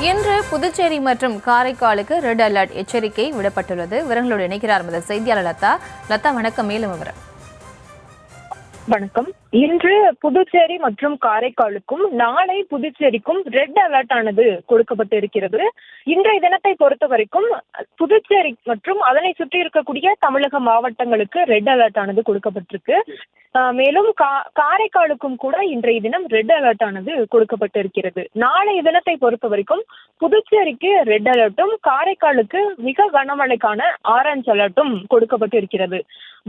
இன்று புதுச்சேரி மற்றும் காரைக்காலுக்கு red alert எச்சரிக்கை விடப்பட்டுள்ளது. விவரங்களோடு இணைக்கிறார் முதல் செய்தியாளர் லதா. லதா, வணக்கம். மேலும் விவரம். வணக்கம். இன்று புதுச்சேரி மற்றும் காரைக்காலுக்கும் நாளை புதுச்சேரிக்கும் ரெட் அலர்ட் ஆனது கொடுக்கப்பட்டு இருக்கிறது. இன்றைய தினத்தை பொறுத்த வரைக்கும் புதுச்சேரி மற்றும் அதனை சுற்றி இருக்கக்கூடிய தமிழக மாவட்டங்களுக்கு ரெட் அலர்ட் ஆனது கொடுக்கப்பட்டிருக்கு. மேலும் காரைக்காலுக்கும் கூட இன்றைய தினம் ரெட் அலர்ட் ஆனது கொடுக்கப்பட்டு இருக்கிறது. நாளைய தினத்தை பொறுத்த வரைக்கும் புதுச்சேரிக்கு ரெட் அலர்ட்டும் காரைக்காலுக்கு மிக கனமழைக்கான ஆரஞ்சு அலர்ட்டும் கொடுக்கப்பட்டு இருக்கிறது.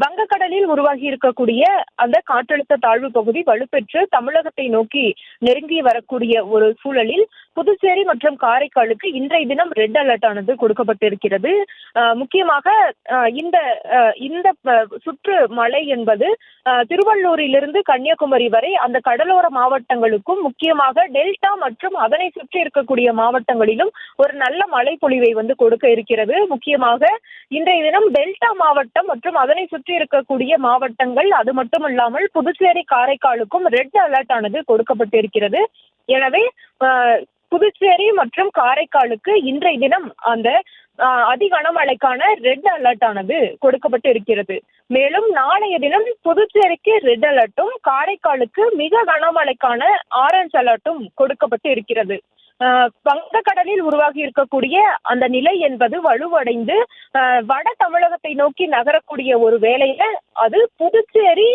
வங்கக்கடலில் உருவாகி இருக்கக்கூடிய அந்த காற்றழுத்த தாழ்வு பகுதி வலுப்பெற்று தமிழகத்தை நோக்கி நெருங்கி வரக்கூடிய ஒரு சூழலில் புதுச்சேரி மற்றும் காரைக்காலுக்கு இன்றைய தினம் ரெட் அலர்ட் ஆனது கொடுக்கப்பட்டிருக்கிறது. முக்கியமாக இந்த சுற்று மழை என்பது திருவள்ளூரிலிருந்து கன்னியாகுமரி வரை அந்த கடலோர மாவட்டங்களுக்கும் முக்கியமாக டெல்டா மற்றும் அதனை சுற்றி இருக்கக்கூடிய மாவட்டங்களிலும் ஒரு நல்ல மழை பொழிவை கொடுக்க இருக்கிறது. முக்கியமாக இன்றைய தினம் டெல்டா மாவட்டம் மற்றும் அதனை சுற்றி இருக்கக்கூடிய மாவட்டங்கள், அது மட்டுமல்லாமல் புதுச்சேரி காரைக்காலுக்கும் ரெட் அலர்ட் ஆனது கொடுக்கப்பட்டிருக்கிறது. எனவே புதுச்சேரி மற்றும் காரைக்காலுக்கு இன்றைய தினம் அந்த அதிகனமழைக்கான ரெட் அலர்ட் ஆனது கொடுக்கப்பட்டு இருக்கிறது. மேலும் நாளைய தினம் புதுச்சேரிக்கு ரெட் அலர்ட்டும் காரைக்காலுக்கு மிக கனமழைக்கான ஆரஞ்சு அலர்ட்டும் கொடுக்கப்பட்டு இருக்கிறது. வங்கக்கடலில் உருவாகி இருக்கக்கூடிய அந்த நிலை என்பது வலுவடைந்து வட தமிழகத்தை நோக்கி நகரக்கூடிய ஒரு வேளையில அது புதுச்சேரி,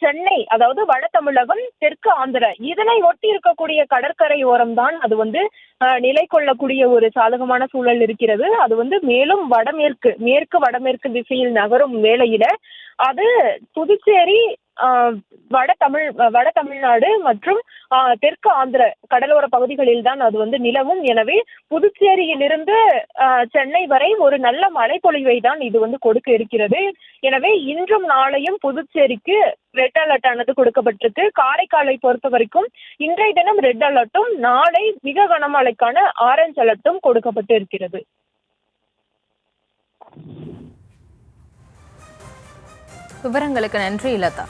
சென்னை, அதாவது வட தமிழகம், தெற்கு ஆந்திரா இதனை ஒட்டி இருக்கக்கூடிய கடற்கரை ஓரம் தான் அது நிலை கொள்ளக்கூடிய ஒரு சாதகமான சூழல் இருக்கிறது. அது மேலும் மேற்கு வடமேற்கு திசையில் நகரும் வேளையில அது புதுச்சேரி, வட தமிழ்நாடு மற்றும் தெற்கு ஆந்திர கடலோர பகுதிகளில் தான் அது நிலவும். எனவே புதுச்சேரியிலிருந்து சென்னை வரை ஒரு நல்ல மழைப்பொழிவை தான் இது கொடுக்க இருக்கிறது. எனவே இன்றும் நாளையும் புதுச்சேரிக்கு ரெட் அலர்ட் ஆனது கொடுக்கப்பட்டிருக்கு. காரைக்காலை பொறுத்த வரைக்கும் இன்றைய தினம் ரெட் அலர்ட்டும் நாளை மிக கனமழைக்கான ஆரஞ்சு அலர்ட்டும் கொடுக்கப்பட்டு இருக்கிறது. விவரங்களுக்கு நன்றி லதா.